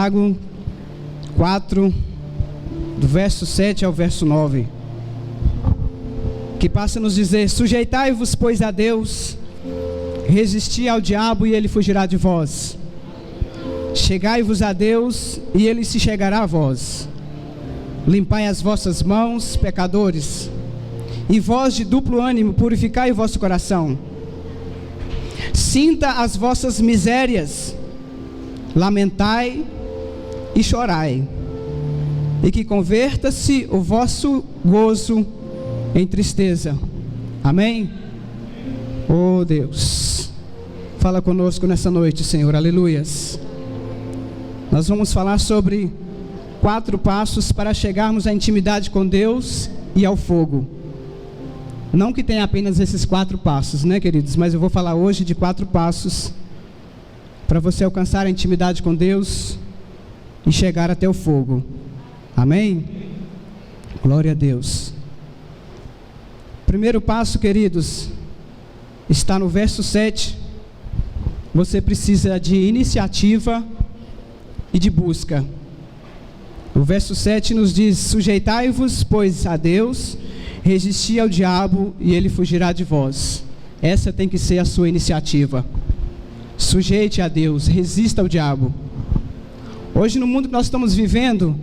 Tiago 4, do verso 7 ao verso 9, que passa a nos dizer: sujeitai-vos, pois, a Deus, resisti ao diabo e ele fugirá de vós. Chegai-vos a Deus e ele se chegará a vós. Limpai as vossas mãos, pecadores, e vós de duplo ânimo, purificai o vosso coração. Sinta as vossas misérias, lamentai e chorai, e que converta-se o vosso gozo em tristeza. Amém? Oh Deus, fala conosco nessa noite, Senhor. Aleluias. Nós vamos falar sobre 4 passos para chegarmos à intimidade com Deus e ao fogo. Não que tenha apenas esses 4 passos, né, queridos? Mas eu vou falar hoje de 4 passos para você alcançar a intimidade com Deus e chegar até o fogo. Amém? Glória a Deus. Primeiro passo, queridos, está no verso 7. Você precisa de iniciativa e de busca. O verso 7 nos diz: sujeitai-vos, pois, a Deus, resisti ao diabo e ele fugirá de vós. Essa tem que ser a sua iniciativa. Sujeite a Deus, resista ao diabo. Hoje, no mundo que nós estamos vivendo,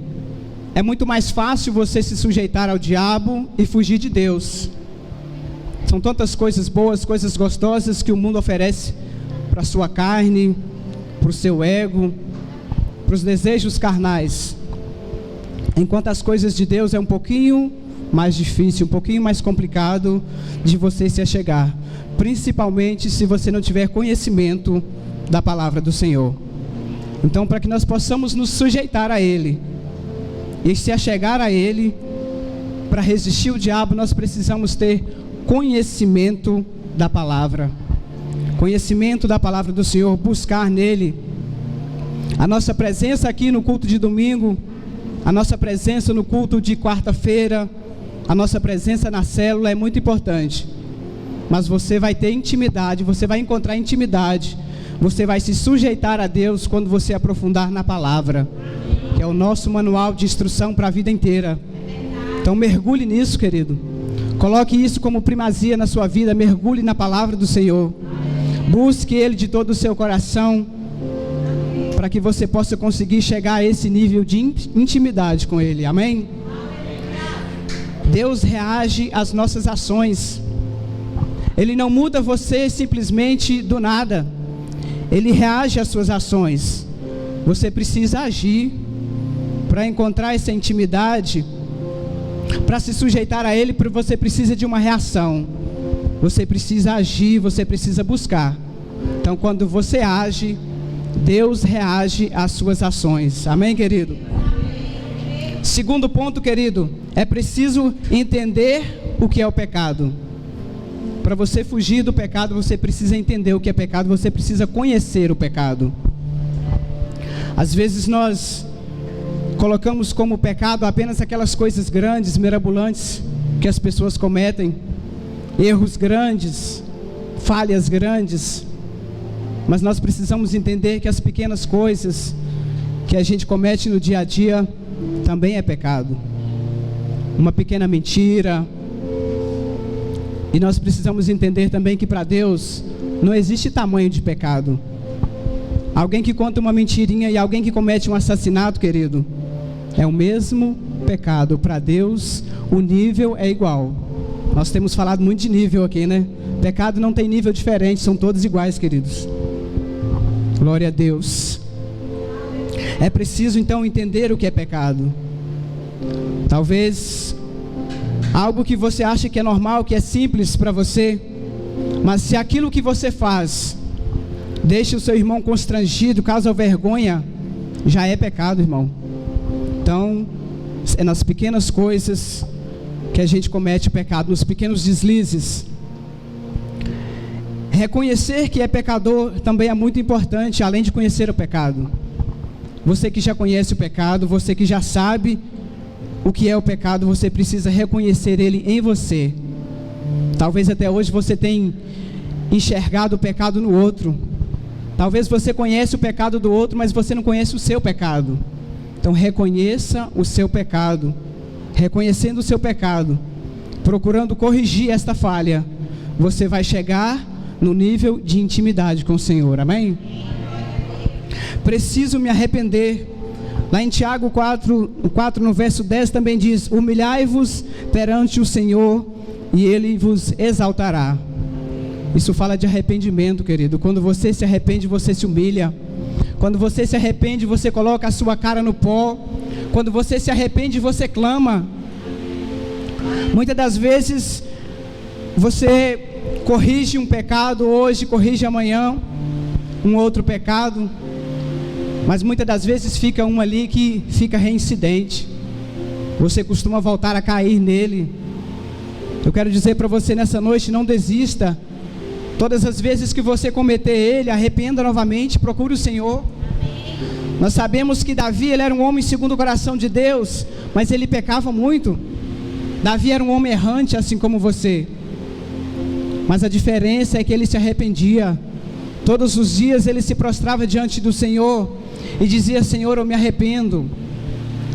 é muito mais fácil você se sujeitar ao diabo e fugir de Deus. São tantas coisas boas, coisas gostosas que o mundo oferece para a sua carne, para o seu ego, para os desejos carnais. Enquanto as coisas de Deus é um pouquinho mais difícil, um pouquinho mais complicado de você se achegar, principalmente se você não tiver conhecimento da palavra do Senhor. Então, para que nós possamos nos sujeitar a Ele e se achegar a Ele, para resistir o diabo, nós precisamos ter conhecimento da palavra, conhecimento da palavra do Senhor, buscar nele. A nossa presença aqui no culto de domingo, a nossa presença no culto de quarta-feira, a nossa presença na célula é muito importante, mas você vai ter intimidade, você vai encontrar intimidade, você vai se sujeitar a Deus quando você aprofundar na palavra, que é o nosso manual de instrução para a vida inteira. Então mergulhe nisso, querido, coloque isso como primazia na sua vida, mergulhe na palavra do Senhor, busque Ele de todo o seu coração, para que você possa conseguir chegar a esse nível de intimidade com Ele. Amém? Deus reage às nossas ações. Ele não muda você simplesmente do nada. Ele reage às suas ações. Você precisa agir para encontrar essa intimidade. Para se sujeitar a Ele, você precisa de uma reação. Você precisa agir, você precisa buscar. Então, quando você age, Deus reage às suas ações. Amém, querido? Segundo ponto, querido, é preciso entender o que é o pecado. Para você fugir do pecado, você precisa entender o que é pecado, você precisa conhecer o pecado. Às vezes nós colocamos como pecado apenas aquelas coisas grandes, mirabolantes, que as pessoas cometem, erros grandes, falhas grandes, mas nós precisamos entender que as pequenas coisas que a gente comete no dia a dia também é pecado. Uma pequena mentira. E nós precisamos entender também que para Deus não existe tamanho de pecado. Alguém que conta uma mentirinha e alguém que comete um assassinato, querido, é o mesmo pecado. Para Deus o nível é igual. Nós temos falado muito de nível aqui, né? Pecado não tem nível diferente, são todos iguais, queridos. Glória a Deus. É preciso então entender o que é pecado. Talvez algo que você acha que é normal, que é simples para você, mas se aquilo que você faz deixa o seu irmão constrangido, causa vergonha, já é pecado, irmão. Então, é nas pequenas coisas que a gente comete o pecado, nos pequenos deslizes. Reconhecer que é pecador também é muito importante, além de conhecer o pecado. Você que já conhece o pecado, você que já sabe o que é o pecado, você precisa reconhecer ele em você. Talvez até hoje você tenha enxergado o pecado no outro, Talvez você conheça o pecado do outro, mas você não conhece o seu pecado. Então reconheça o seu pecado. Reconhecendo o seu pecado, procurando corrigir esta falha, você vai chegar no nível de intimidade com o Senhor. Amém? Preciso me arrepender. Lá em Tiago 4 no verso 10 também diz: humilhai-vos perante o Senhor e Ele vos exaltará. Isso fala de arrependimento, querido. Quando você se arrepende, você se humilha. Quando você se arrepende, você coloca a sua cara no pó. Quando você se arrepende, você clama. Muitas das vezes você corrige um pecado hoje, corrige amanhã um outro pecado, mas muitas das vezes fica um ali que fica reincidente. Você costuma voltar a cair nele. Eu quero dizer para você nessa noite: não desista. Todas as vezes que você cometer ele, arrependa novamente, procure o Senhor. Nós sabemos que Davi, ele era um homem segundo o coração de Deus, mas ele pecava muito. Davi era um homem errante, assim como você. Mas a diferença é que ele se arrependia. Todos os dias ele se prostrava diante do Senhor e dizia: Senhor, eu me arrependo.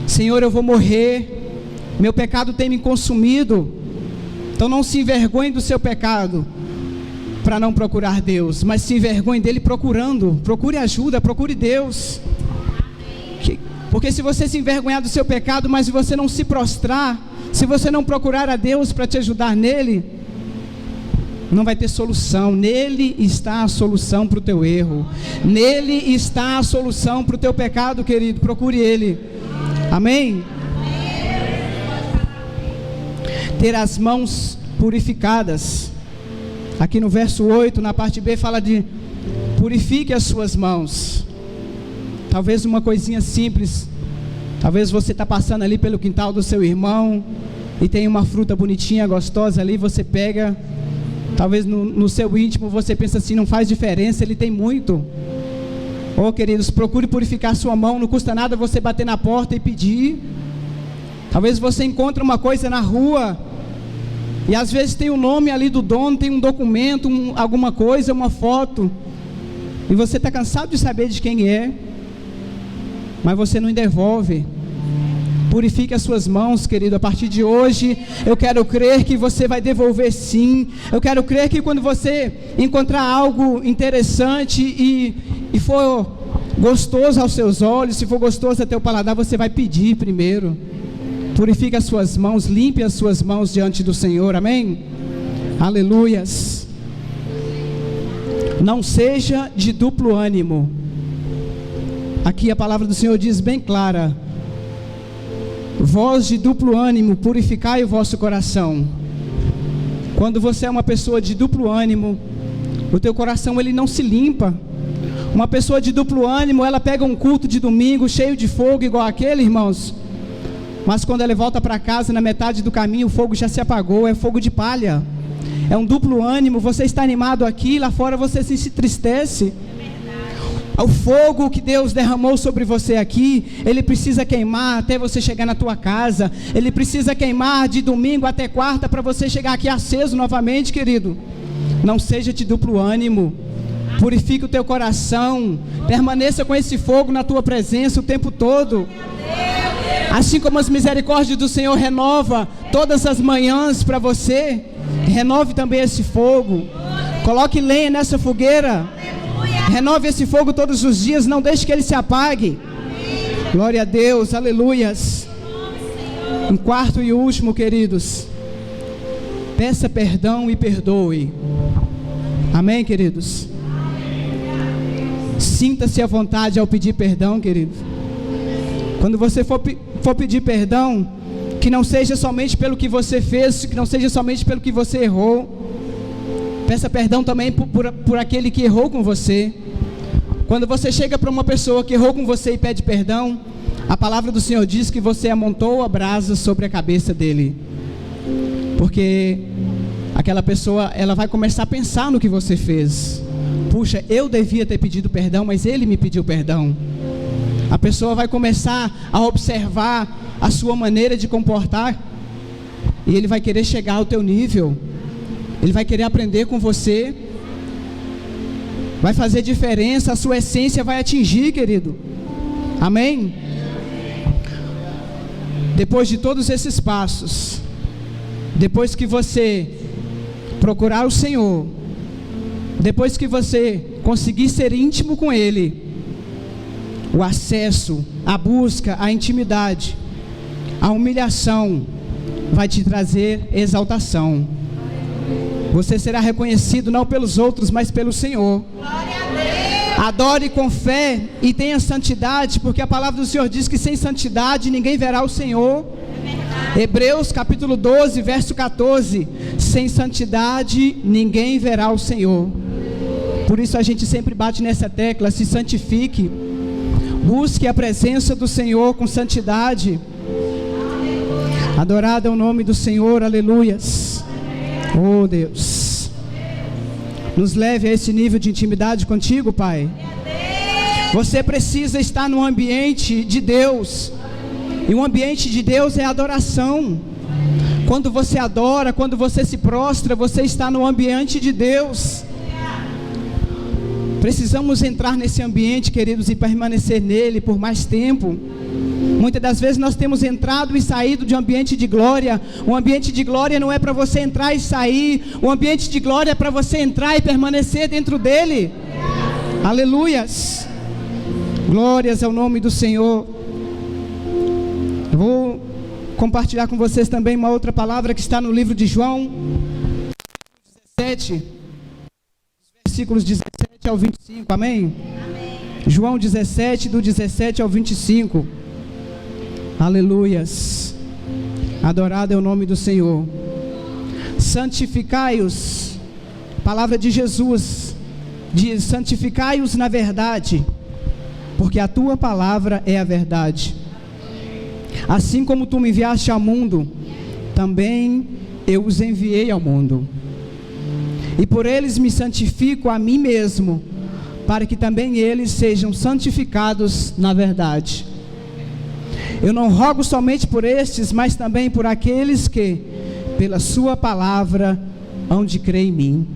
Senhor, eu vou morrer. Meu pecado tem me consumido. Então não se envergonhe do seu pecado para não procurar Deus, mas se envergonhe dele procurando. Procure ajuda, procure Deus. Porque se você se envergonhar do seu pecado, mas se você não se prostrar, se você não procurar a Deus para te ajudar nele, não vai ter solução. Nele está a solução para o teu erro. Nele está a solução para o teu pecado, querido. Procure Ele. Amém? Ter as mãos purificadas. Aqui no verso 8, na parte B, fala de purifique as suas mãos. Talvez uma coisinha simples. Talvez você está passando ali pelo quintal do seu irmão e tem uma fruta bonitinha, gostosa ali, você pega. Talvez no seu íntimo você pensa assim: não faz diferença, ele tem muito. Oh, queridos, procure purificar sua mão. Não custa nada você bater na porta e pedir. Talvez você encontre uma coisa na rua e às vezes tem o nome ali do dono, tem um documento, alguma coisa, uma foto, e você está cansado de saber de quem é, mas você não devolve. Purifique as suas mãos, querido. A partir de hoje, eu quero crer que você vai devolver sim. Eu quero crer que quando você encontrar algo interessante e for gostoso aos seus olhos, se for gostoso ao teu paladar, você vai pedir primeiro. Purifique as suas mãos, limpe as suas mãos diante do Senhor. Amém? Aleluias. Não seja de duplo ânimo. Aqui a palavra do Senhor diz bem clara: vós de duplo ânimo, purificai o vosso coração. Quando você é uma pessoa de duplo ânimo, o teu coração ele não se limpa. Uma pessoa de duplo ânimo, ela pega um culto de domingo cheio de fogo igual aquele, irmãos, mas quando ela volta para casa, na metade do caminho, o fogo já se apagou. É fogo de palha. É um duplo ânimo. Você está animado aqui, lá fora você se entristece. O fogo que Deus derramou sobre você aqui, ele precisa queimar até você chegar na tua casa. Ele precisa queimar de domingo até quarta para você chegar aqui aceso novamente, querido. Não seja de duplo ânimo. Purifique o teu coração. Permaneça com esse fogo na tua presença o tempo todo. Assim como as misericórdias do Senhor renova todas as manhãs para você, renove também esse fogo. Coloque lenha nessa fogueira. Renove esse fogo todos os dias. Não deixe que ele se apague. Glória a Deus, aleluias. Em quarto e último, queridos, peça perdão e perdoe. Amém, queridos? Sinta-se à vontade ao pedir perdão, querido. Quando você for pedir perdão, que não seja somente pelo que você fez, que não seja somente pelo que você errou. Peça perdão também por aquele que errou com você. Quando você chega para uma pessoa que errou com você e pede perdão, a palavra do Senhor diz que você amontou a brasa sobre a cabeça dele. Porque aquela pessoa, ela vai começar a pensar no que você fez. Puxa, eu devia ter pedido perdão, mas ele me pediu perdão. A pessoa vai começar a observar a sua maneira de comportar, e ele vai querer chegar ao teu nível. Ele vai querer aprender com você. vai fazer diferença, a sua essência vai atingir, querido. Amém? Depois de todos esses passos, depois que você procurar o Senhor, depois que você conseguir ser íntimo com Ele, o acesso, a busca, a intimidade, a humilhação vai te trazer exaltação. Você será reconhecido não pelos outros, mas pelo Senhor. Adore com fé e tenha santidade, porque a palavra do Senhor diz que sem santidade ninguém verá o Senhor. Hebreus capítulo 12, verso 14: sem santidade ninguém verá o Senhor. Por isso a gente sempre bate nessa tecla: se santifique, busque a presença do Senhor com santidade. Adorado é o nome do Senhor, aleluias. Oh Deus, nos leve a esse nível de intimidade contigo, Pai. Você precisa estar no ambiente de Deus, e o ambiente de Deus é adoração. Quando você adora, quando você se prostra, você está no ambiente de Deus. Precisamos entrar nesse ambiente, queridos, e permanecer nele por mais tempo. Muitas das vezes nós temos entrado e saído de um ambiente de glória. O ambiente de glória não é para você entrar e sair. O ambiente de glória é para você entrar e permanecer dentro dele. Aleluias. Glórias ao nome do Senhor. Eu vou compartilhar com vocês também uma outra palavra que está no livro de João 17, versículos 17 ao 25, amém? Amém. João 17, do 17 ao 25. Aleluias. Adorado é o nome do Senhor. Santificai-os. Palavra de Jesus diz: santificai-os na verdade, porque a tua palavra é a verdade. Assim como tu me enviaste ao mundo, também eu os enviei ao mundo. E por eles me santifico a mim mesmo, para que também eles sejam santificados na verdade. Eu não rogo somente por estes, mas também por aqueles que, pela sua palavra, hão de crer em mim,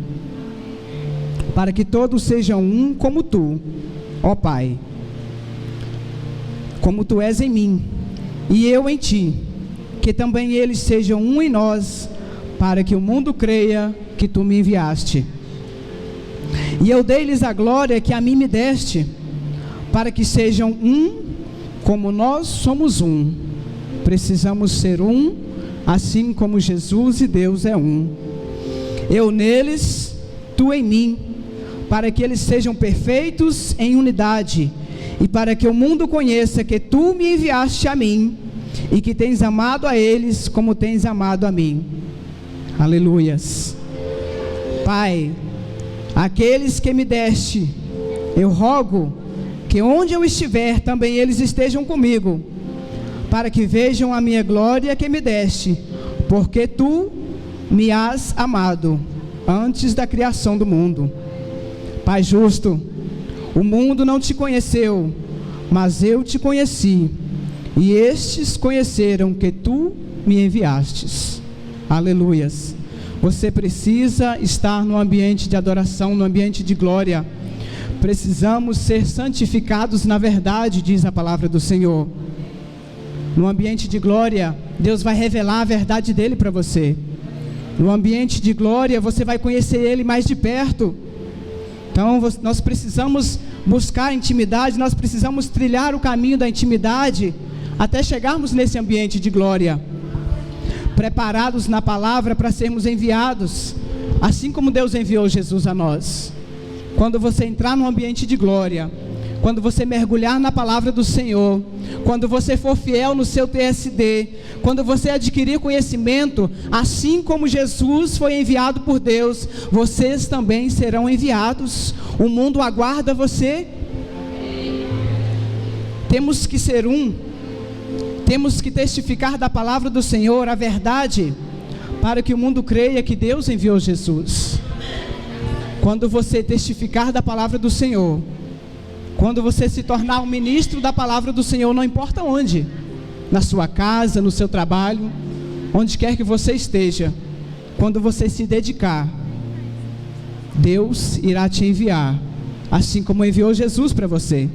para que todos sejam um como tu, ó Pai, como tu és em mim, e eu em ti, que também eles sejam um em nós, para que o mundo creia que tu me enviaste. E eu dei-lhes a glória que a mim me deste, para que sejam um, como nós somos um. Precisamos ser um, assim como Jesus e Deus é um. Eu neles, tu em mim, para que eles sejam perfeitos em unidade, e para que o mundo conheça que tu me enviaste a mim, e que tens amado a eles como tens amado a mim. Aleluias. Pai, aqueles que me deste, eu rogo que onde eu estiver, também eles estejam comigo, para que vejam a minha glória que me deste, porque tu me has amado antes da criação do mundo. Pai justo, o mundo não te conheceu, mas eu te conheci, e estes conheceram que tu me enviastes. Aleluias. Você precisa estar no ambiente de adoração, no ambiente de glória. Precisamos ser santificados na verdade, diz a palavra do Senhor. No ambiente de glória, Deus vai revelar a verdade dele para você. No ambiente de glória, você vai conhecer ele mais de perto. Então, nós precisamos buscar a intimidade, nós precisamos trilhar o caminho da intimidade, até chegarmos nesse ambiente de glória, preparados na palavra para sermos enviados, assim como Deus enviou Jesus a nós. Quando você entrar no ambiente de glória, quando você mergulhar na palavra do Senhor, quando você for fiel no seu TSD, quando você adquirir conhecimento, assim como Jesus foi enviado por Deus, vocês também serão enviados. O mundo aguarda você. Temos que ser um, temos que testificar da palavra do Senhor, a verdade, para que o mundo creia que Deus enviou Jesus. Quando você testificar da palavra do Senhor, quando você se tornar um ministro da palavra do Senhor, não importa onde, na sua casa, no seu trabalho, onde quer que você esteja, quando você se dedicar, Deus irá te enviar assim como enviou Jesus para você.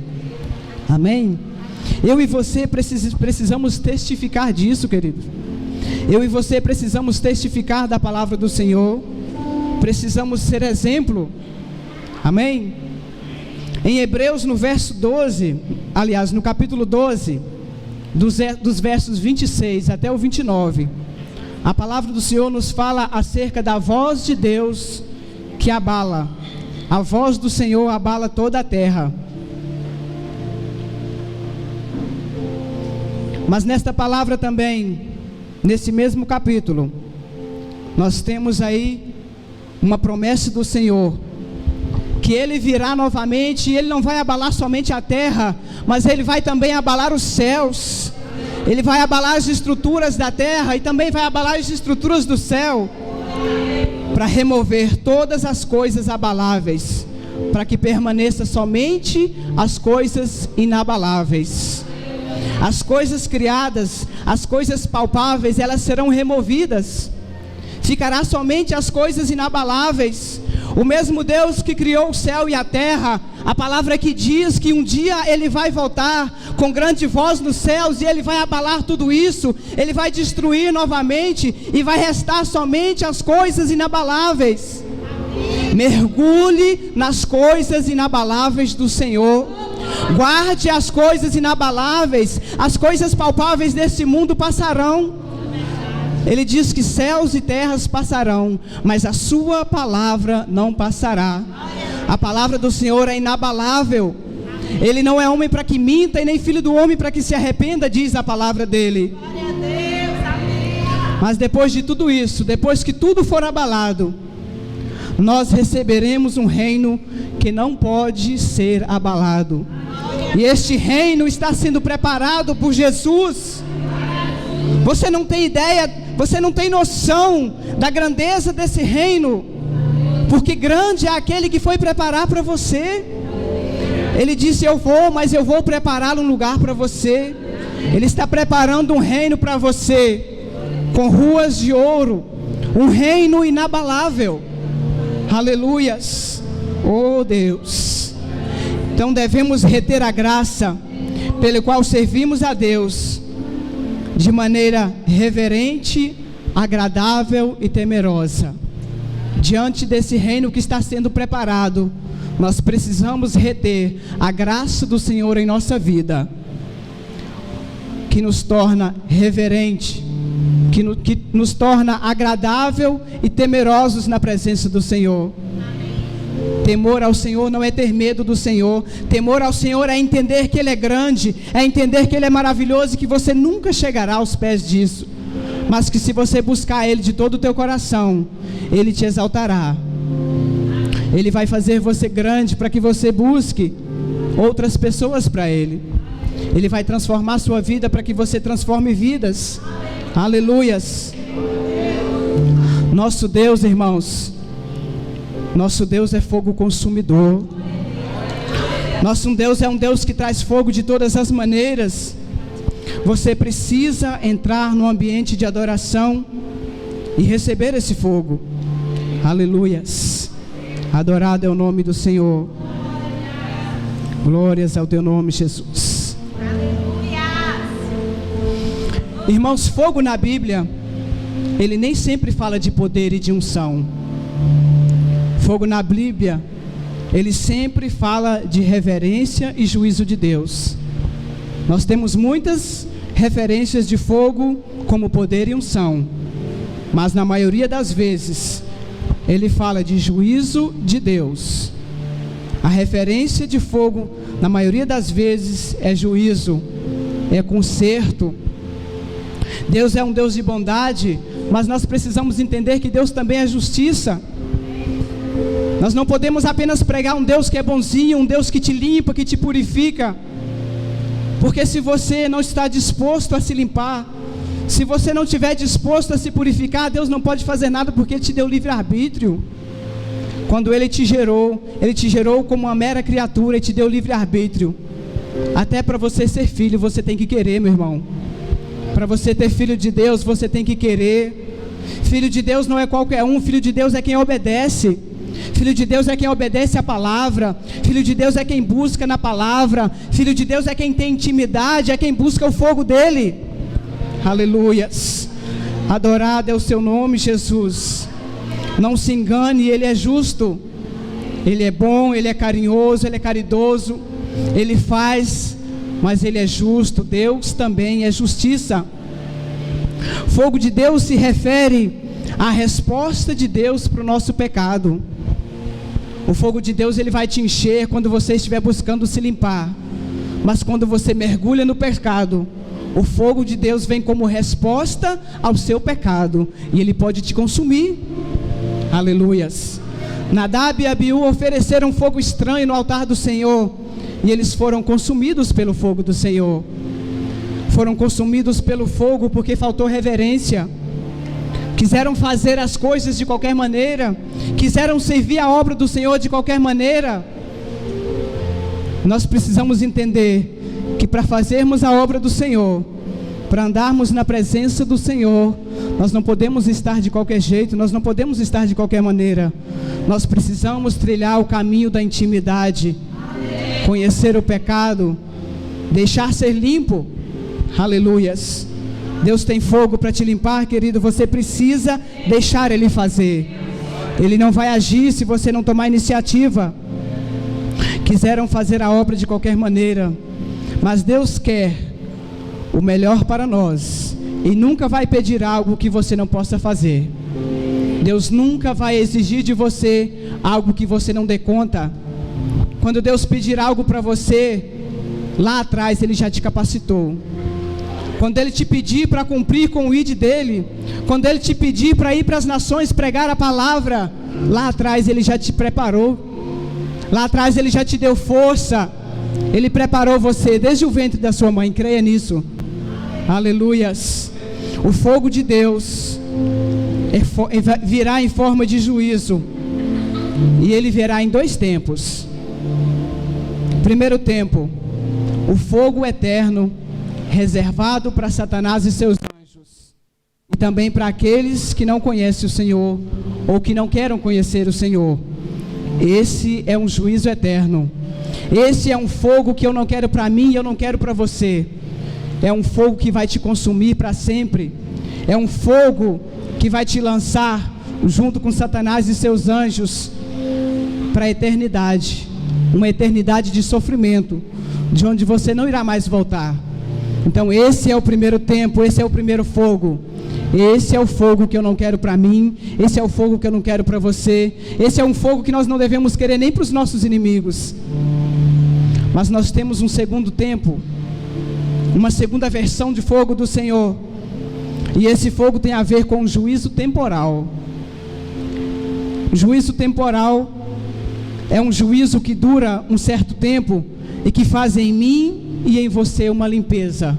Amém? Eu e você precisamos testificar disso, querido. Eu e você precisamos testificar da palavra do Senhor. Precisamos ser exemplo. Amém? Em Hebreus, no verso 12, aliás, no capítulo 12, dos versos 26 até o 29, a palavra do Senhor nos fala acerca da voz de Deus que abala. A voz do Senhor abala toda a terra. Mas nesta palavra também, nesse mesmo capítulo, nós temos aí uma promessa do Senhor, que Ele virá novamente, e Ele não vai abalar somente a terra, mas Ele vai também abalar os céus. Ele vai abalar as estruturas da terra e também vai abalar as estruturas do céu, para remover todas as coisas abaláveis, para que permaneça somente as coisas inabaláveis. As coisas criadas, as coisas palpáveis, elas serão removidas. Ficará somente as coisas inabaláveis. O mesmo Deus que criou o céu e a terra, a palavra que diz que um dia Ele vai voltar com grande voz nos céus e Ele vai abalar tudo isso, Ele vai destruir novamente e vai restar somente as coisas inabaláveis. Mergulhe nas coisas inabaláveis do Senhor. Guarde as coisas inabaláveis. As coisas palpáveis desse mundo passarão. Ele diz que céus e terras passarão, mas a sua palavra não passará. A palavra do Senhor é inabalável. Ele não é homem para que minta, e nem filho do homem para que se arrependa, diz a palavra dele. Mas depois de tudo isso, depois que tudo for abalado, nós receberemos um reino que não pode ser abalado. E este reino está sendo preparado por Jesus. Você não tem ideia, você não tem noção da grandeza desse reino, porque grande é aquele que foi preparar para você. Ele disse: eu vou, mas eu vou preparar um lugar para você. Ele está preparando um reino para você, com ruas de ouro, um reino inabalável. Aleluias. Oh Deus. Então devemos reter a graça pela qual servimos a Deus de maneira reverente, agradável e temerosa. Diante desse reino que está sendo preparado, nós precisamos reter a graça do Senhor em nossa vida, que nos torna reverente, que nos torna agradável e temerosos na presença do Senhor. Temor ao Senhor não é ter medo do Senhor. Temor ao Senhor é entender que Ele é grande, é entender que Ele é maravilhoso e que você nunca chegará aos pés disso, mas que se você buscar Ele de todo o teu coração, Ele te exaltará. Ele vai fazer você grande para que você busque outras pessoas para Ele. Ele vai transformar sua vida para que você transforme vidas. Aleluias. Nosso Deus, irmãos, nosso Deus é fogo consumidor. Nosso Deus é um Deus que traz fogo de todas as maneiras. Você precisa entrar no ambiente de adoração e receber esse fogo. Aleluias. Adorado é o nome do Senhor. Glórias ao teu nome, Jesus. Irmãos, fogo na Bíblia, ele nem sempre fala de poder e de unção. Fogo na Bíblia, ele sempre fala de reverência e juízo de Deus. Nós temos muitas referências de fogo como poder e unção, mas na maioria das vezes ele fala de juízo de Deus. A referência de fogo, na maioria das vezes, é juízo, é conserto. Deus é um Deus de bondade, mas nós precisamos entender que Deus também é justiça. Nós não podemos apenas pregar um Deus que é bonzinho, um Deus que te limpa, que te purifica, porque se você não está disposto a se limpar, se você não estiver disposto a se purificar, Deus não pode fazer nada, porque Ele te deu livre-arbítrio. Quando Ele te gerou como uma mera criatura e te deu livre-arbítrio. Até para você ser filho, você tem que querer, meu irmão. Para você ter filho de Deus, você tem que querer. Filho de Deus não é qualquer um, filho de Deus é quem obedece. Filho de Deus é quem obedece à palavra. Filho de Deus é quem busca na palavra. Filho de Deus é quem tem intimidade, é quem busca o fogo dele. Aleluias. Adorado é o seu nome, Jesus. Não se engane, ele é justo. Ele é bom, ele é carinhoso, ele é caridoso. Ele faz, mas ele é justo. Deus também é justiça. Fogo de Deus se refere à resposta de Deus para o nosso pecado. O fogo de Deus, ele vai te encher quando você estiver buscando se limpar. Mas quando você mergulha no pecado, o fogo de Deus vem como resposta ao seu pecado, e ele pode te consumir. Aleluias. Nadab e Abiú ofereceram fogo estranho no altar do Senhor, e eles foram consumidos pelo fogo do Senhor. Foram consumidos pelo fogo porque faltou reverência. Quiseram fazer as coisas de qualquer maneira, quiseram servir a obra do Senhor de qualquer maneira. Nós precisamos entender que para fazermos a obra do Senhor, para andarmos na presença do Senhor, nós não podemos estar de qualquer jeito, nós não podemos estar de qualquer maneira. Nós precisamos trilhar o caminho da intimidade, conhecer o pecado, deixar ser limpo. Aleluias. Deus tem fogo para te limpar, querido. Você precisa deixar Ele fazer. Ele não vai agir se você não tomar iniciativa. Quiseram fazer a obra de qualquer maneira, mas Deus quer o melhor para nós, e nunca vai pedir algo que você não possa fazer. Deus nunca vai exigir de você algo que você não dê conta. Quando Deus pedir algo para você, lá atrás Ele já te capacitou. Quando Ele te pedir para cumprir com o ID dEle, quando Ele te pedir para ir para as nações pregar a palavra, lá atrás Ele já te preparou. Lá atrás Ele já te deu força. Ele preparou você desde o ventre da sua mãe, creia nisso. Aleluias. O fogo de Deus virá em forma de juízo, e Ele virá em 2 tempos. Primeiro tempo, o fogo eterno, reservado para Satanás e seus anjos, e também para aqueles que não conhecem o Senhor, ou que não querem conhecer o Senhor. Esse é um juízo eterno. Esse é um fogo que eu não quero para mim e eu não quero para você. É um fogo que vai te consumir para sempre. É um fogo que vai te lançar junto com Satanás e seus anjos para a eternidade. Uma eternidade de sofrimento, de onde você não irá mais voltar. Então esse é o primeiro tempo, esse é o primeiro fogo. Esse é o fogo que eu não quero para mim. Esse é o fogo que eu não quero para você. Esse é um fogo que nós não devemos querer nem para os nossos inimigos. Mas nós temos um segundo tempo, uma segunda versão de fogo do Senhor. E esse fogo tem a ver com o juízo temporal. O juízo temporal é um juízo que dura um certo tempo e que faz em mim e em você uma limpeza.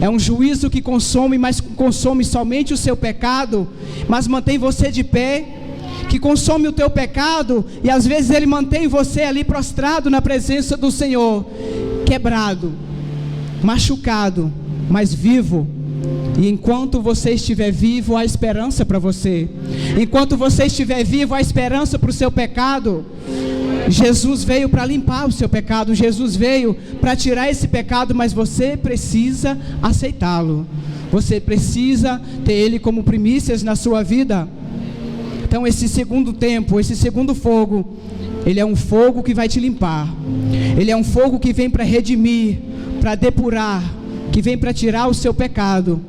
É um juízo que consome, mas consome somente o seu pecado, mas mantém você de pé, que consome o teu pecado, e às vezes ele mantém você ali prostrado na presença do Senhor, quebrado, machucado, mas vivo. E enquanto você estiver vivo, há esperança para você. Enquanto você estiver vivo, há esperança para o seu pecado. Jesus veio para limpar o seu pecado. Jesus veio para tirar esse pecado, mas você precisa aceitá-lo. Você precisa ter Ele como primícias na sua vida. Então esse segundo tempo, esse segundo fogo, ele é um fogo que vai te limpar. Ele é um fogo que vem para redimir, para depurar, que vem para tirar o seu pecado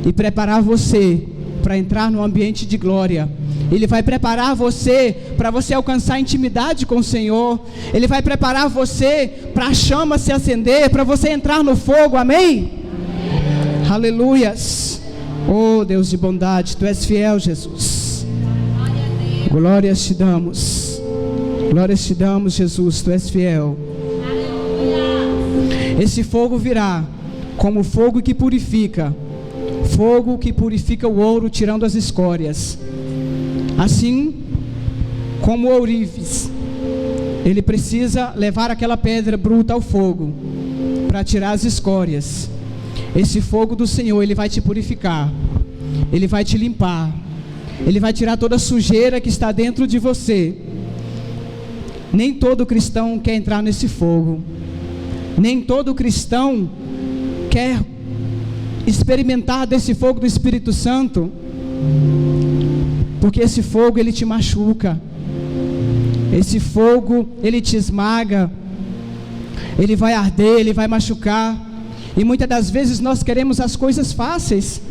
e preparar você para entrar no ambiente de glória. Ele vai preparar você para você alcançar intimidade com o Senhor. Ele vai preparar você para a chama se acender, para você entrar no fogo, amém? Aleluias. Oh Deus de bondade, Tu és fiel, Jesus. Glórias te damos. Glórias te damos, Jesus, Tu és fiel. Esse fogo virá como fogo que purifica. Fogo que purifica o ouro, tirando as escórias. Assim como o ourives, ele precisa levar aquela pedra bruta ao fogo para tirar as escórias. Esse fogo do Senhor, ele vai te purificar, ele vai te limpar, ele vai tirar toda a sujeira que está dentro de você. nem todo cristão quer entrar nesse fogo. Nem todo cristão quer experimentar desse fogo do Espírito Santo, porque esse fogo ele te machuca, esse fogo ele te esmaga, ele vai arder, ele vai machucar, e muitas das vezes nós queremos as coisas fáceis.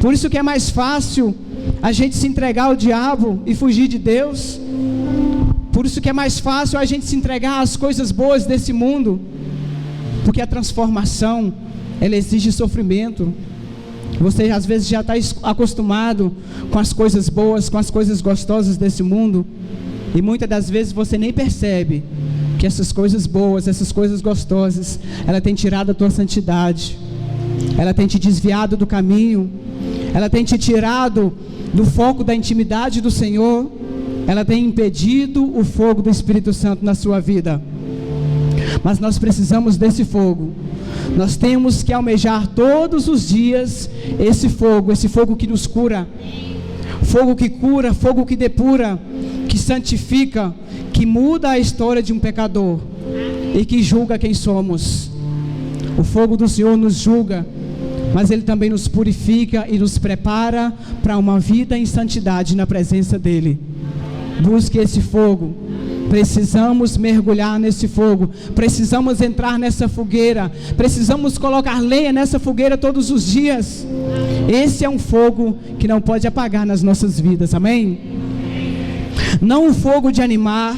Por isso que é mais fácil a gente se entregar ao diabo e fugir de Deus. Por isso que é mais fácil a gente se entregar às coisas boas desse mundo, porque a transformação ela exige sofrimento. Você às vezes já está acostumado com as coisas boas, com as coisas gostosas desse mundo, e muitas das vezes você nem percebe que essas coisas boas, essas coisas gostosas, ela tem tirado a tua santidade, ela tem te desviado do caminho, ela tem te tirado do foco da intimidade do Senhor, ela tem impedido o fogo do Espírito Santo na sua vida. Mas nós precisamos desse fogo. Nós temos que almejar todos os dias esse fogo que nos cura, fogo que cura, fogo que depura, que santifica, que muda a história de um pecador e que julga quem somos. O fogo do Senhor nos julga, mas Ele também nos purifica e nos prepara para uma vida em santidade na presença dEle. Busque esse fogo. Precisamos mergulhar nesse fogo, precisamos entrar nessa fogueira, precisamos colocar lenha nessa fogueira todos os dias. Esse é um fogo que não pode apagar nas nossas vidas, amém? Não um fogo de animar,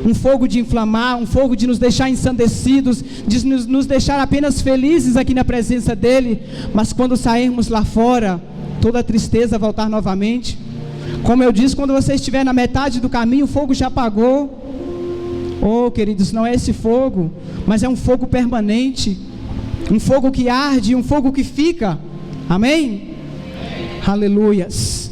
um fogo de inflamar, um fogo de nos deixar ensandecidos, de nos deixar apenas felizes aqui na presença dEle, mas quando sairmos lá fora, toda a tristeza voltar novamente. Como eu disse, quando você estiver na metade do caminho, o fogo já apagou. Oh, queridos, não é esse fogo, mas é um fogo permanente, um fogo que arde, um fogo que fica, amém? Aleluias.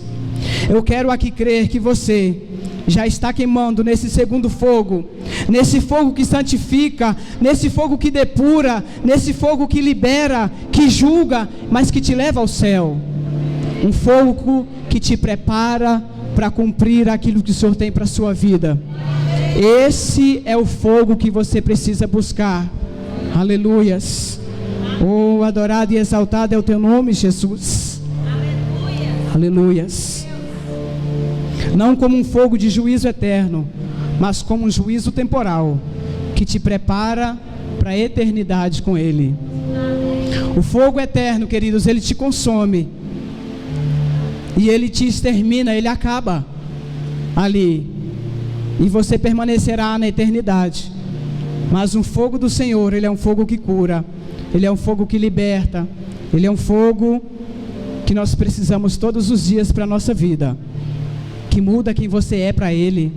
Eu quero aqui crer que você já está queimando nesse segundo fogo, nesse fogo que santifica, nesse fogo que depura, nesse fogo que libera, que julga, mas que te leva ao céu. Um fogo que te prepara para cumprir aquilo que o Senhor tem para a sua vida. Esse é o fogo que você precisa buscar. Aleluias. Oh, adorado e exaltado é o teu nome, Jesus. Aleluias. Não como um fogo de juízo eterno, mas como um juízo temporal, que te prepara para a eternidade com Ele. O fogo eterno, queridos, ele te consome, e ele te extermina, ele acaba ali, e você permanecerá na eternidade. Mas o fogo do Senhor, ele é um fogo que cura, ele é um fogo que liberta, ele é um fogo que nós precisamos todos os dias para a nossa vida, que muda quem você é para Ele.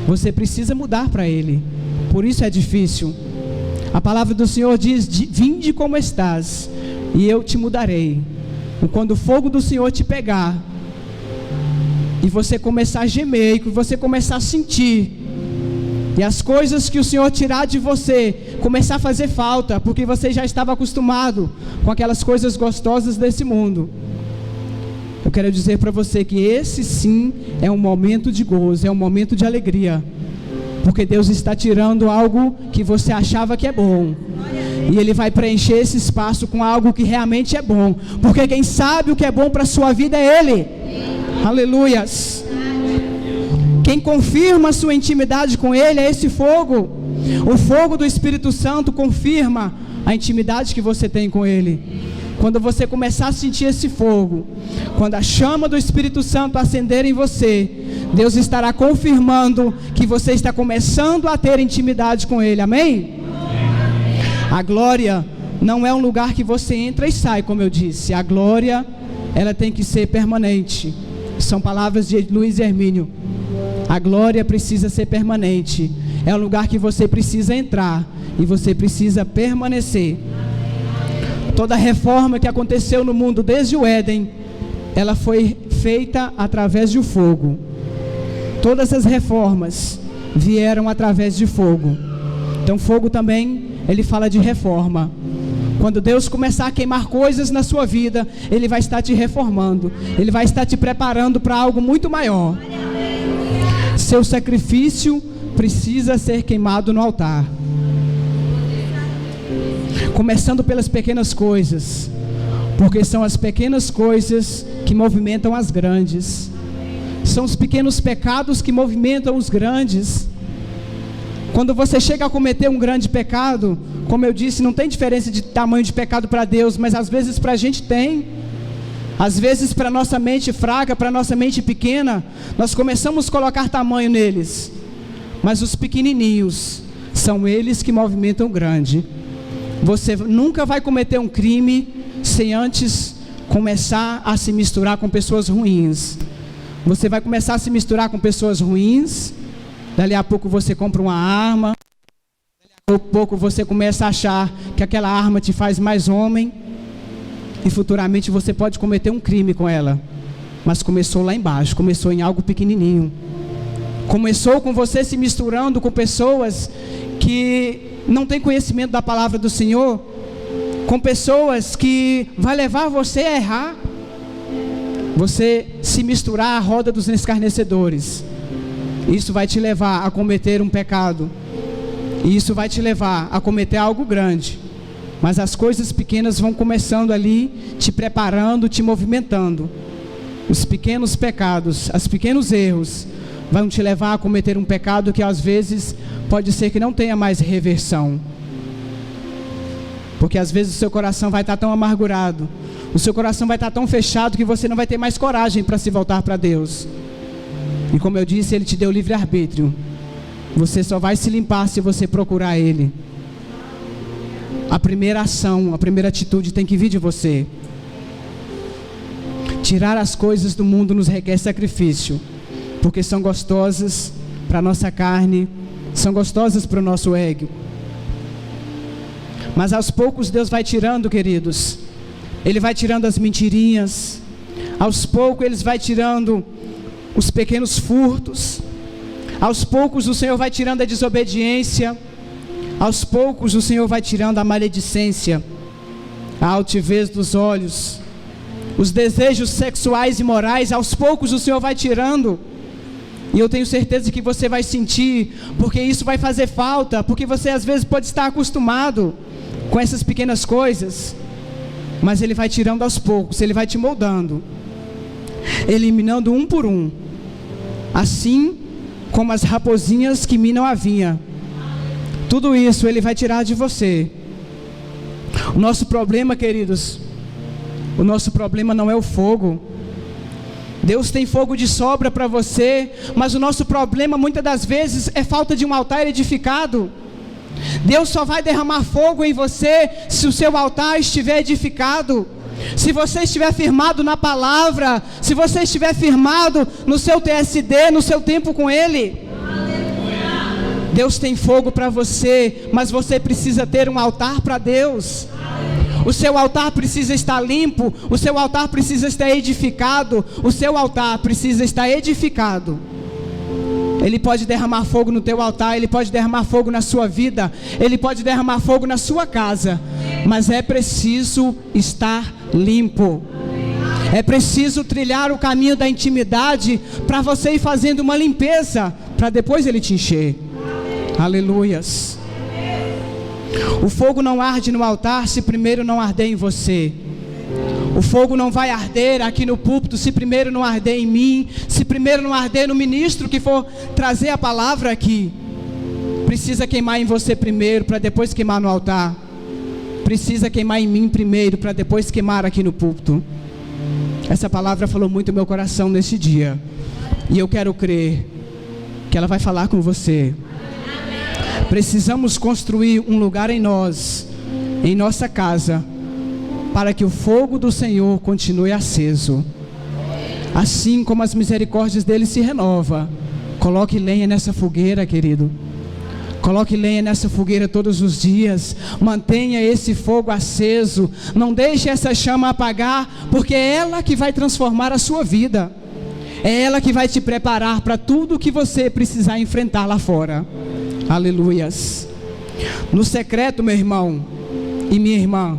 Você precisa mudar para Ele, por isso é difícil. A palavra do Senhor diz: vinde como estás, e eu te mudarei. Quando o fogo do Senhor te pegar, e você começar a gemer, e você começar a sentir, e as coisas que o Senhor tirar de você começar a fazer falta, porque você já estava acostumado com aquelas coisas gostosas desse mundo, eu quero dizer para você que esse sim é um momento de gozo, é um momento de alegria, porque Deus está tirando algo que você achava que é bom, e Ele vai preencher esse espaço com algo que realmente é bom, porque quem sabe o que é bom para a sua vida é Ele. Aleluias. Quem confirma a sua intimidade com Ele é esse fogo. O fogo do Espírito Santo confirma a intimidade que você tem com Ele. Quando você começar a sentir esse fogo, quando a chama do Espírito Santo acender em você, Deus estará confirmando que você está começando a ter intimidade com Ele, amém? A glória não é um lugar que você entra e sai, como eu disse. A glória, ela tem que ser permanente. São palavras de Luiz Hermínio. A glória precisa ser permanente. É um lugar que você precisa entrar e você precisa permanecer. Toda reforma que aconteceu no mundo desde o Éden, ela foi feita através de fogo. Todas as reformas vieram através de fogo. Então fogo também, ele fala de reforma. Quando Deus começar a queimar coisas na sua vida, Ele vai estar te reformando, Ele vai estar te preparando para algo muito maior. Seu sacrifício precisa ser queimado no altar. Começando pelas pequenas coisas, porque são as pequenas coisas que movimentam as grandes. São os pequenos pecados que movimentam os grandes. Quando você chega a cometer um grande pecado, como eu disse, não tem diferença de tamanho de pecado para Deus, mas às vezes para a gente tem. Às vezes para nossa mente fraca, para nossa mente pequena, nós começamos a colocar tamanho neles. Mas os pequenininhos, são eles que movimentam o grande. Você nunca vai cometer um crime sem antes começar a se misturar com pessoas ruins. Você vai começar a se misturar com pessoas ruins, dali a pouco você compra uma arma, dali a pouco você começa a achar que aquela arma te faz mais homem, e futuramente você pode cometer um crime com ela. Mas começou lá embaixo, começou em algo pequenininho. Começou com você se misturando com pessoas que não têm conhecimento da palavra do Senhor, com pessoas que vai levar você a errar. Você se misturar à roda dos escarnecedores, isso vai te levar a cometer um pecado, e isso vai te levar a cometer algo grande. Mas as coisas pequenas vão começando ali, te preparando, te movimentando. Os pequenos pecados, os pequenos erros vão te levar a cometer um pecado que às vezes pode ser que não tenha mais reversão. Porque às vezes o seu coração vai estar tão amargurado, o seu coração vai estar tão fechado que você não vai ter mais coragem para se voltar para Deus. E como eu disse, Ele te deu livre-arbítrio. Você só vai se limpar se você procurar Ele. A primeira ação, a primeira atitude tem que vir de você. Tirar as coisas do mundo nos requer sacrifício, porque são gostosas para a nossa carne, são gostosas para o nosso ego. Mas aos poucos Deus vai tirando, queridos. Ele vai tirando as mentirinhas. Aos poucos Ele vai tirando os pequenos furtos. Aos poucos o Senhor vai tirando a desobediência. Aos poucos o Senhor vai tirando a maledicência, a altivez dos olhos, os desejos sexuais e morais. Aos poucos o Senhor vai tirando. E eu tenho certeza que você vai sentir, porque isso vai fazer falta, porque você às vezes pode estar acostumado com essas pequenas coisas, mas Ele vai tirando aos poucos, Ele vai te moldando, eliminando um por um, assim como as raposinhas que minam a vinha. Tudo isso Ele vai tirar de você. O nosso problema, queridos, o nosso problema não é o fogo. Deus tem fogo de sobra para você, mas o nosso problema muitas das vezes é falta de um altar edificado. Deus só vai derramar fogo em você se o seu altar estiver edificado, se você estiver firmado na palavra, se você estiver firmado no seu TSD, no seu tempo com Ele. Deus tem fogo para você, mas você precisa ter um altar para Deus. O seu altar precisa estar limpo, o seu altar precisa estar edificado, o seu altar precisa estar edificado. Ele pode derramar fogo no teu altar, Ele pode derramar fogo na sua vida, Ele pode derramar fogo na sua casa, mas é preciso estar limpo. É preciso trilhar o caminho da intimidade para você ir fazendo uma limpeza, para depois Ele te encher. Aleluias. O fogo não arde no altar se primeiro não arder em você. O fogo não vai arder aqui no púlpito se primeiro não arder em mim, se primeiro não arder no ministro que for trazer a palavra aqui. Precisa queimar em você primeiro, para depois queimar no altar. Precisa queimar em mim primeiro, para depois queimar aqui no púlpito. Essa palavra falou muito no meu coração nesse dia, e eu quero crer que ela vai falar com você. Precisamos construir um lugar em nós, em nossa casa, para que o fogo do Senhor continue aceso. Assim como as misericórdias dele se renova. Coloque lenha nessa fogueira, querido. Coloque lenha nessa fogueira todos os dias. Mantenha esse fogo aceso. Não deixe essa chama apagar, porque é ela que vai transformar a sua vida. É ela que vai te preparar para tudo que você precisar enfrentar lá fora. Aleluias. No secreto, meu irmão e minha irmã,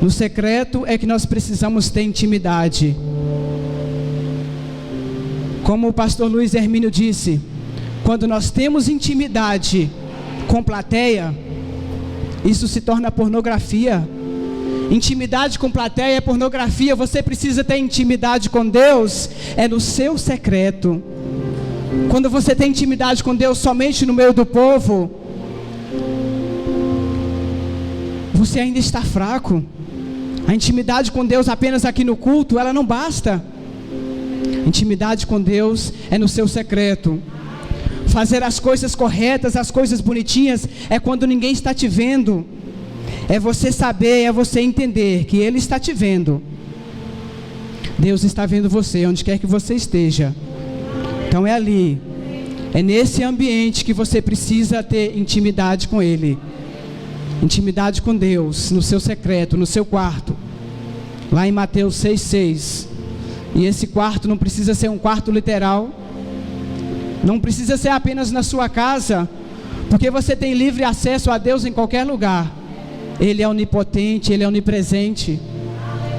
no secreto é que nós precisamos ter intimidade. Como o pastor Luiz Hermínio disse, Quando nós temos intimidade com plateia, isso se torna pornografia. Intimidade com plateia é pornografia. Você precisa ter intimidade com Deus, é no seu secreto. Quando você tem intimidade com Deus somente no meio do povo, você ainda está fraco. A intimidade com Deus apenas aqui no culto, ela não basta. Intimidade com Deus é no seu secreto. Fazer as coisas corretas, as coisas bonitinhas, é quando ninguém está te vendo. É você saber, é você entender que Ele está te vendo. Deus está vendo você, onde quer que você esteja. Então é ali, é nesse ambiente que você precisa ter intimidade com Ele. Intimidade com Deus, no seu secreto, no seu quarto. Lá em Mateus 6,6. E esse quarto não precisa ser um quarto literal. Não precisa ser apenas na sua casa, porque você tem livre acesso a Deus em qualquer lugar. Ele é onipotente, Ele é onipresente.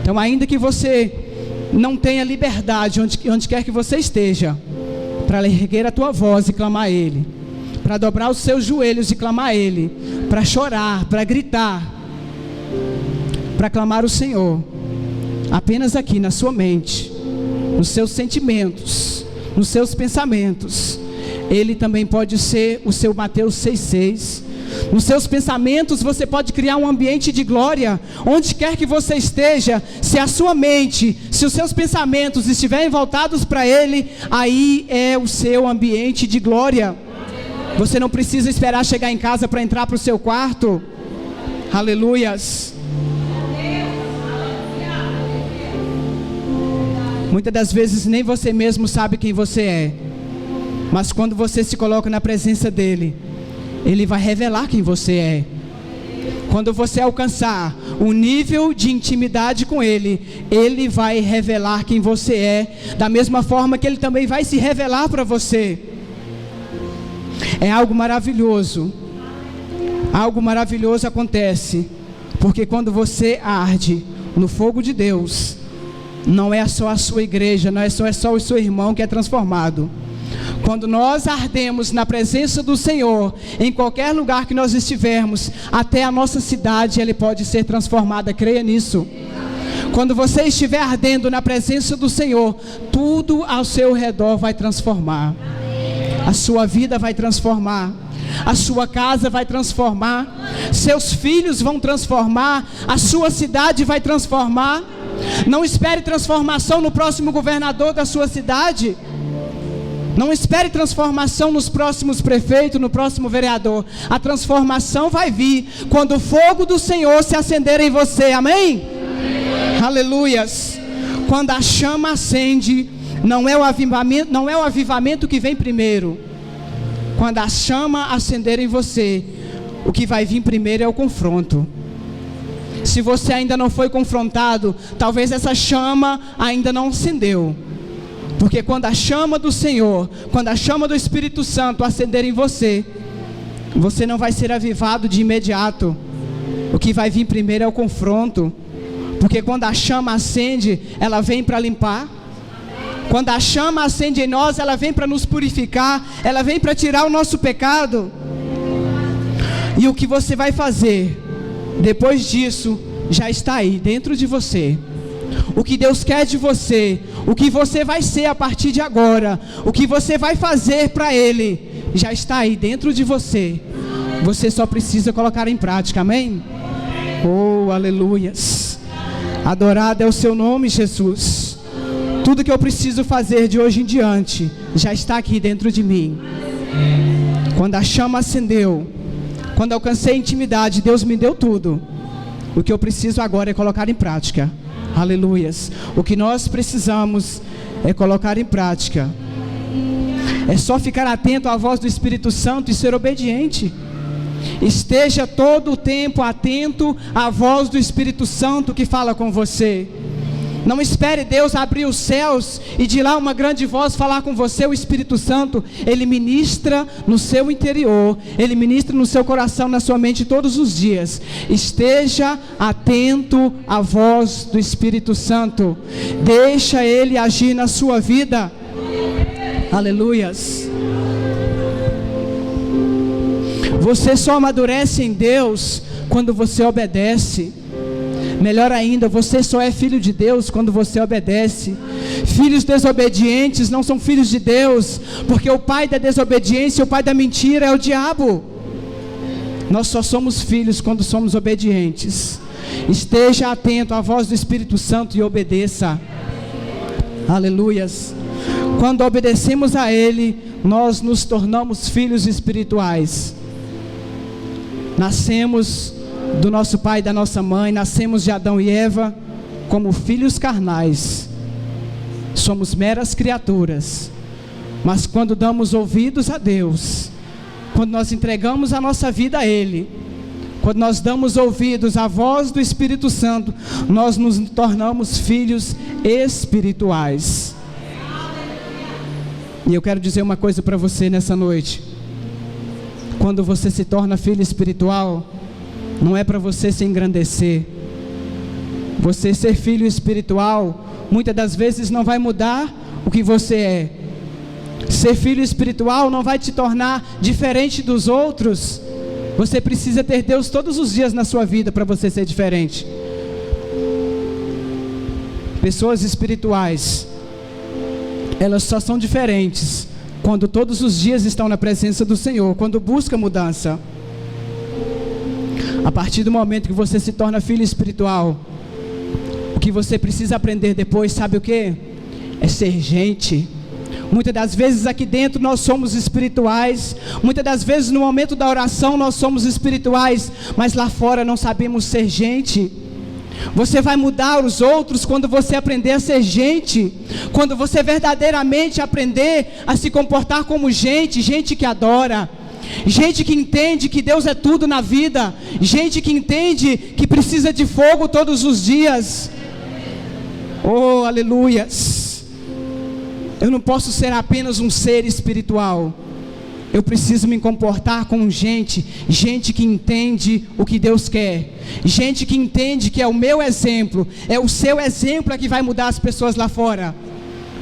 Então, ainda que você não tenha liberdade onde quer que você esteja, para erguer a tua voz e clamar a Ele, para dobrar os seus joelhos e clamar a Ele, para chorar, para gritar, para clamar o Senhor, apenas aqui na sua mente, nos seus sentimentos, nos seus pensamentos. Ele também pode ser o seu Mateus 6,6. Nos seus pensamentos você pode criar um ambiente de glória. Onde quer que você esteja, se a sua mente, se os seus pensamentos estiverem voltados para Ele, aí é o seu ambiente de glória. Você não precisa esperar chegar em casa para entrar para o seu quarto. Aleluias. Muitas das vezes nem você mesmo sabe quem você é, mas quando você se coloca na presença dEle, Ele vai revelar quem você é. Quando você alcançar o nível de intimidade com Ele, Ele vai revelar quem você é, da mesma forma que Ele também vai se revelar para você. É algo maravilhoso. Algo maravilhoso acontece, porque quando você arde no fogo de Deus, não é só a sua igreja, não é só o seu irmão que é transformado. Quando nós ardemos na presença do Senhor, em qualquer lugar que nós estivermos, até a nossa cidade ela pode ser transformada, creia nisso. Quando você estiver ardendo na presença do Senhor, tudo ao seu redor vai transformar. A sua vida vai transformar, a sua casa vai transformar, seus filhos vão transformar, a sua cidade vai transformar. Não espere transformação no próximo governador da sua cidade. Não espere transformação nos próximos prefeitos, no próximo vereador. A transformação vai vir quando o fogo do Senhor se acender em você, amém? Aleluias. Quando a chama acende, não é o avivamento que vem primeiro. Quando a chama acender em você, o que vai vir primeiro é o confronto. Se você ainda não foi confrontado, talvez essa chama ainda não acendeu. Porque quando a chama do Senhor, quando a chama do Espírito Santo acender em você, você não vai ser avivado de imediato. O que vai vir primeiro é o confronto. Porque quando a chama acende, ela vem para limpar. Quando a chama acende em nós, ela vem para nos purificar, ela vem para tirar o nosso pecado. E o que você vai fazer depois disso, já está aí dentro de você. O que Deus quer de você, o que você vai ser a partir de agora, o que você vai fazer para Ele, já está aí dentro de você. Você só precisa colocar em prática, amém? Oh, aleluias. Adorado é o seu nome, Jesus. Tudo que eu preciso fazer de hoje em diante, já está aqui dentro de mim. Quando a chama acendeu, quando alcancei intimidade, Deus me deu tudo. O que eu preciso agora é colocar em prática. Aleluias. O que nós precisamos é colocar em prática. É só ficar atento à voz do Espírito Santo e ser obediente. Esteja todo o tempo atento à voz do Espírito Santo que fala com você. Não espere Deus abrir os céus e de lá uma grande voz falar com você. O Espírito Santo, Ele ministra no seu interior, Ele ministra no seu coração, na sua mente todos os dias. Esteja atento à voz do Espírito Santo. Deixa Ele agir na sua vida. Aleluias. Você só amadurece em Deus quando você obedece. Melhor ainda, você só é filho de Deus quando você obedece. Filhos desobedientes não são filhos de Deus, porque o pai da desobediência, o pai da mentira é o diabo. Nós só somos filhos quando somos obedientes. Esteja atento à voz do Espírito Santo e obedeça. Aleluias. Quando obedecemos a Ele, nós nos tornamos filhos espirituais. Nascemos do nosso pai e da nossa mãe, nascemos de Adão e Eva como filhos carnais. Somos meras criaturas. Mas quando damos ouvidos a Deus, quando nós entregamos a nossa vida a Ele, quando nós damos ouvidos à voz do Espírito Santo, nós nos tornamos filhos espirituais. E eu quero dizer uma coisa para você nessa noite. Quando você se torna filho espiritual, não é para você se engrandecer. Você ser filho espiritual, muitas das vezes não vai mudar o que você é. Ser filho espiritual não vai te tornar diferente dos outros. Você precisa ter Deus todos os dias na sua vida para você ser diferente. Pessoas espirituais, elas só são diferentes quando todos os dias estão na presença do Senhor, quando busca mudança. A partir do momento que você se torna filho espiritual, o que você precisa aprender depois, sabe o que? É ser gente. Muitas das vezes aqui dentro nós somos espirituais, muitas das vezes no momento da oração nós somos espirituais, mas lá fora não sabemos ser gente. Você vai mudar os outros quando você aprender a ser gente, quando você verdadeiramente aprender a se comportar como gente, gente que adora, gente que entende que Deus é tudo na vida, gente que entende que precisa de fogo todos os dias. Oh, aleluias. Eu não posso ser apenas um ser espiritual. Eu preciso me comportar como gente que entende o que Deus quer, gente que entende que é o meu exemplo, é o seu exemplo que vai mudar as pessoas lá fora.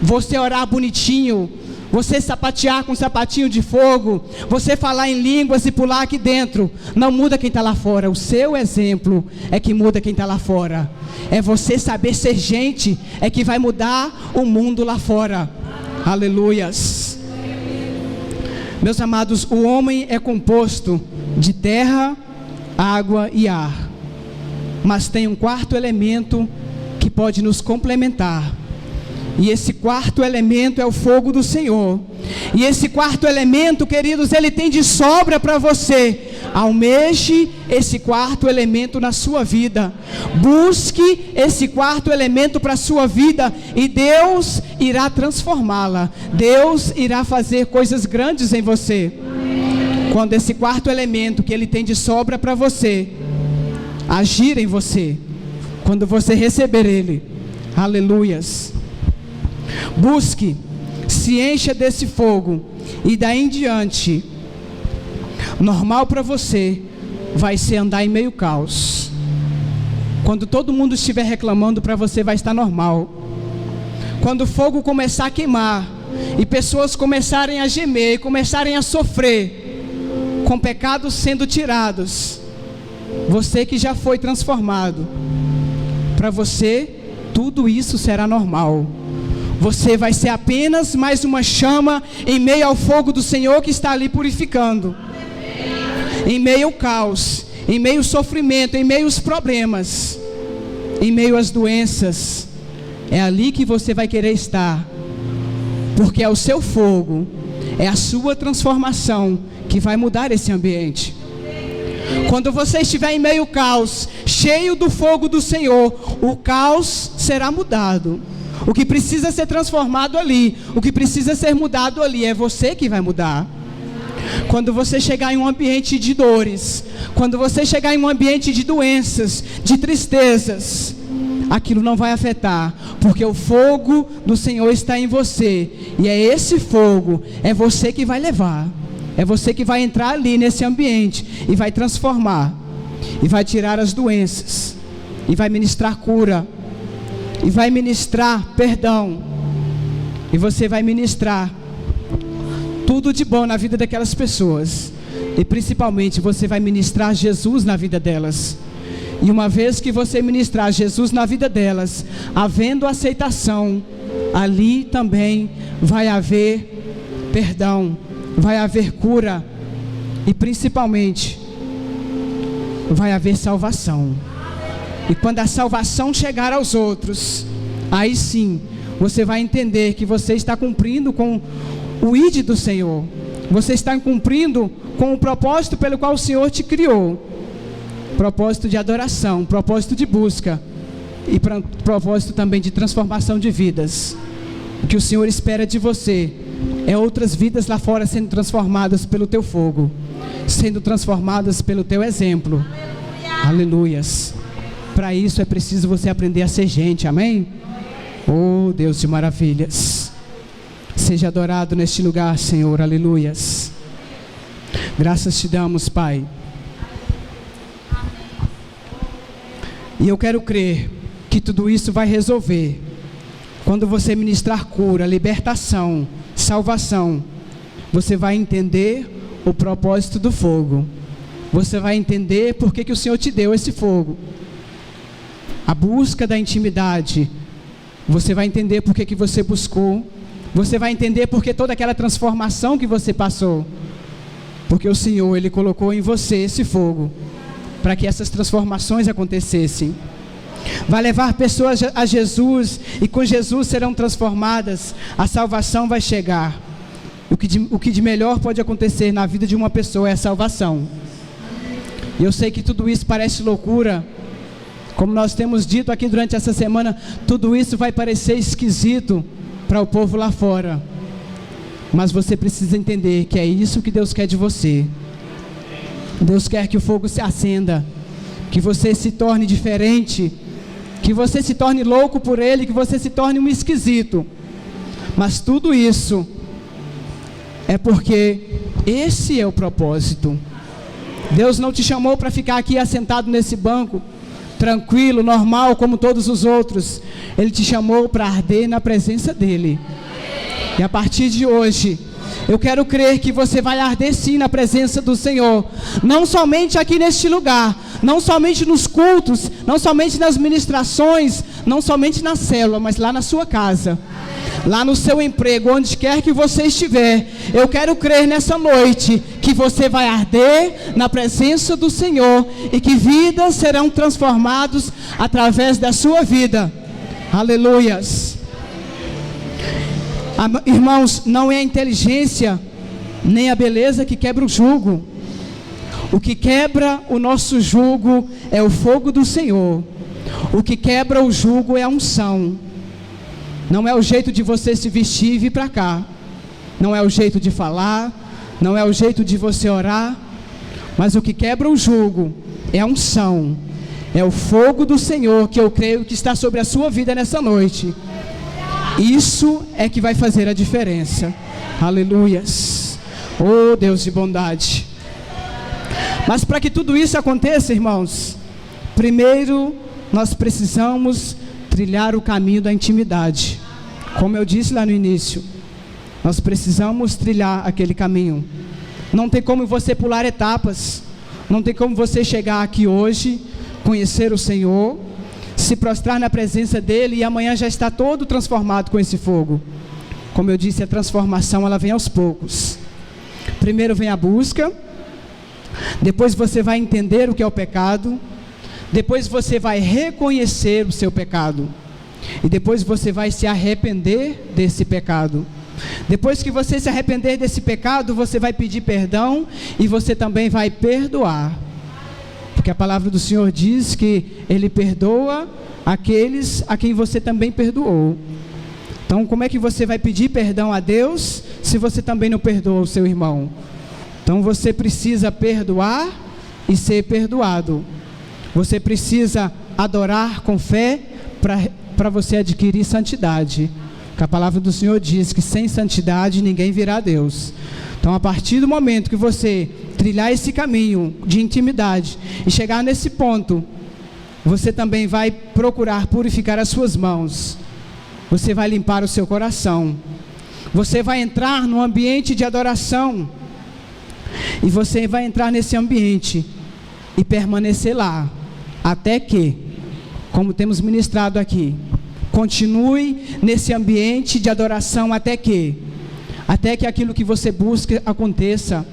Você orar bonitinho, você sapatear com um sapatinho de fogo, você falar em línguas e pular aqui dentro, não muda quem está lá fora. O seu exemplo é que muda quem está lá fora. É você saber ser gente, é que vai mudar o mundo lá fora. Aleluias. Meus amados, o homem é composto de terra, água e ar. Mas tem um quarto elemento que pode nos complementar. E esse quarto elemento é o fogo do Senhor. E esse quarto elemento, queridos, ele tem de sobra para você. Almeje esse quarto elemento na sua vida. Busque esse quarto elemento para a sua vida. E Deus irá transformá-la. Deus irá fazer coisas grandes em você. Quando esse quarto elemento que ele tem de sobra para você agir em você, quando você receber ele. Aleluias. Busque, se encha desse fogo, e daí em diante, normal para você vai ser andar em meio caos. Quando todo mundo estiver reclamando, para você vai estar normal. Quando o fogo começar a queimar e pessoas começarem a gemer, começarem a sofrer, com pecados sendo tirados, você que já foi transformado, para você tudo isso será normal. Você vai ser apenas mais uma chama em meio ao fogo do Senhor que está ali purificando. Em meio ao caos, em meio ao sofrimento, em meio aos problemas, em meio às doenças, é ali que você vai querer estar. Porque é o seu fogo, é a sua transformação que vai mudar esse ambiente. Quando você estiver em meio ao caos, cheio do fogo do Senhor, o caos será mudado. O que precisa ser transformado ali, o que precisa ser mudado ali, é você que vai mudar. Quando você chegar em um ambiente de dores, quando você chegar em um ambiente de doenças, de tristezas, aquilo não vai afetar, porque o fogo do Senhor está em você, e é esse fogo, é você que vai levar, é você que vai entrar ali nesse ambiente, e vai transformar, e vai tirar as doenças, e vai ministrar cura, e vai ministrar perdão, e você vai ministrar tudo de bom na vida daquelas pessoas. E principalmente você vai ministrar Jesus na vida delas. E uma vez que você ministrar Jesus na vida delas, havendo aceitação, ali também vai haver perdão, vai haver cura e principalmente vai haver salvação. E quando a salvação chegar aos outros, aí sim você vai entender que você está cumprindo com o ID do Senhor. Você está cumprindo com o propósito pelo qual o Senhor te criou. Propósito de adoração, propósito de busca e propósito também de transformação de vidas. O que o Senhor espera de você é outras vidas lá fora sendo transformadas pelo teu fogo, sendo transformadas pelo teu exemplo. Aleluias. Para isso é preciso você aprender a ser gente, amém? Oh, Deus de maravilhas. Seja adorado neste lugar, Senhor, aleluias. Graças te damos, Pai. E eu quero crer que tudo isso vai resolver quando você ministrar cura, libertação, salvação. Você vai entender o propósito do fogo. Você vai entender por que o Senhor te deu esse fogo. A busca da intimidade. Você vai entender por que você buscou. Você vai entender por que toda aquela transformação que você passou. Porque o Senhor, Ele colocou em você esse fogo para que essas transformações acontecessem. Vai levar pessoas a Jesus e com Jesus serão transformadas. A salvação vai chegar. O que de melhor pode acontecer na vida de uma pessoa é a salvação. E eu sei que tudo isso parece loucura. Como nós temos dito aqui durante essa semana, tudo isso vai parecer esquisito para o povo lá fora. Mas você precisa entender que é isso que Deus quer de você. Deus quer que o fogo se acenda, que você se torne diferente, que você se torne louco por Ele, que você se torne um esquisito. Mas tudo isso é porque esse é o propósito. Deus não te chamou para ficar aqui assentado nesse banco, tranquilo, normal, como todos os outros. Ele te chamou para arder na presença dEle. E a partir de hoje, eu quero crer que você vai arder sim na presença do Senhor. Não somente aqui neste lugar, não somente nos cultos, não somente nas ministrações, não somente na célula, mas lá na sua casa, lá no seu emprego, onde quer que você estiver. Eu quero crer nessa noite que você vai arder na presença do Senhor e que vidas serão transformadas através da sua vida. Aleluias. Irmãos, não é a inteligência nem a beleza que quebra o jugo. O que quebra o nosso jugo é o fogo do Senhor. O que quebra o jugo é a unção. Não é o jeito de você se vestir e vir para cá. Não é o jeito de falar. Não é o jeito de você orar. Mas o que quebra o jugo é a unção. É o fogo do Senhor que eu creio que está sobre a sua vida nessa noite. Isso é que vai fazer a diferença. Aleluias. Oh, Deus de bondade. Mas para que tudo isso aconteça, irmãos, primeiro nós precisamos trilhar o caminho da intimidade. Como eu disse lá no início, nós precisamos trilhar aquele caminho. Não tem como você pular etapas. Não tem como você chegar aqui hoje, conhecer o Senhor, se prostrar na presença dEle e amanhã já está todo transformado com esse fogo. Como eu disse, a transformação ela vem aos poucos. Primeiro vem a busca, depois você vai entender o que é o pecado, depois você vai reconhecer o seu pecado, e depois você vai se arrepender desse pecado. Depois que você se arrepender desse pecado, você vai pedir perdão e você também vai perdoar. Porque a palavra do Senhor diz que Ele perdoa aqueles a quem você também perdoou. Então, como é que você vai pedir perdão a Deus se você também não perdoa o seu irmão? Então, você precisa perdoar e ser perdoado. Você precisa adorar com fé para você adquirir santidade. Porque a palavra do Senhor diz que sem santidade ninguém virá a Deus. Então, a partir do momento que você trilhar esse caminho de intimidade e chegar nesse ponto, você também vai procurar purificar as suas mãos. Você vai limpar o seu coração. Você vai entrar no ambiente de adoração. E você vai entrar nesse ambiente e permanecer lá, até que, como temos ministrado aqui, continue nesse ambiente de adoração até que aquilo que você busca aconteça,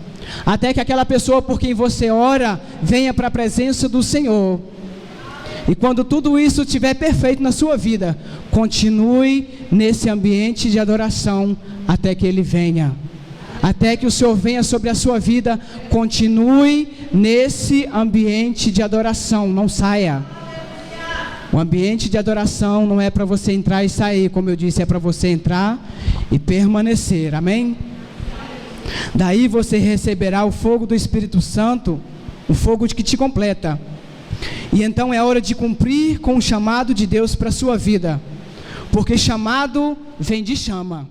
até que aquela pessoa por quem você ora venha para a presença do Senhor. E quando tudo isso estiver perfeito na sua vida, continue nesse ambiente de adoração até que Ele venha. Até que o Senhor venha sobre a sua vida, continue nesse ambiente de adoração, não saia. O ambiente de adoração não é para você entrar e sair, como eu disse, é para você entrar e permanecer, amém? Daí você receberá o fogo do Espírito Santo, o fogo que te completa. E então é hora de cumprir com o chamado de Deus para a sua vida, porque chamado vem de chama.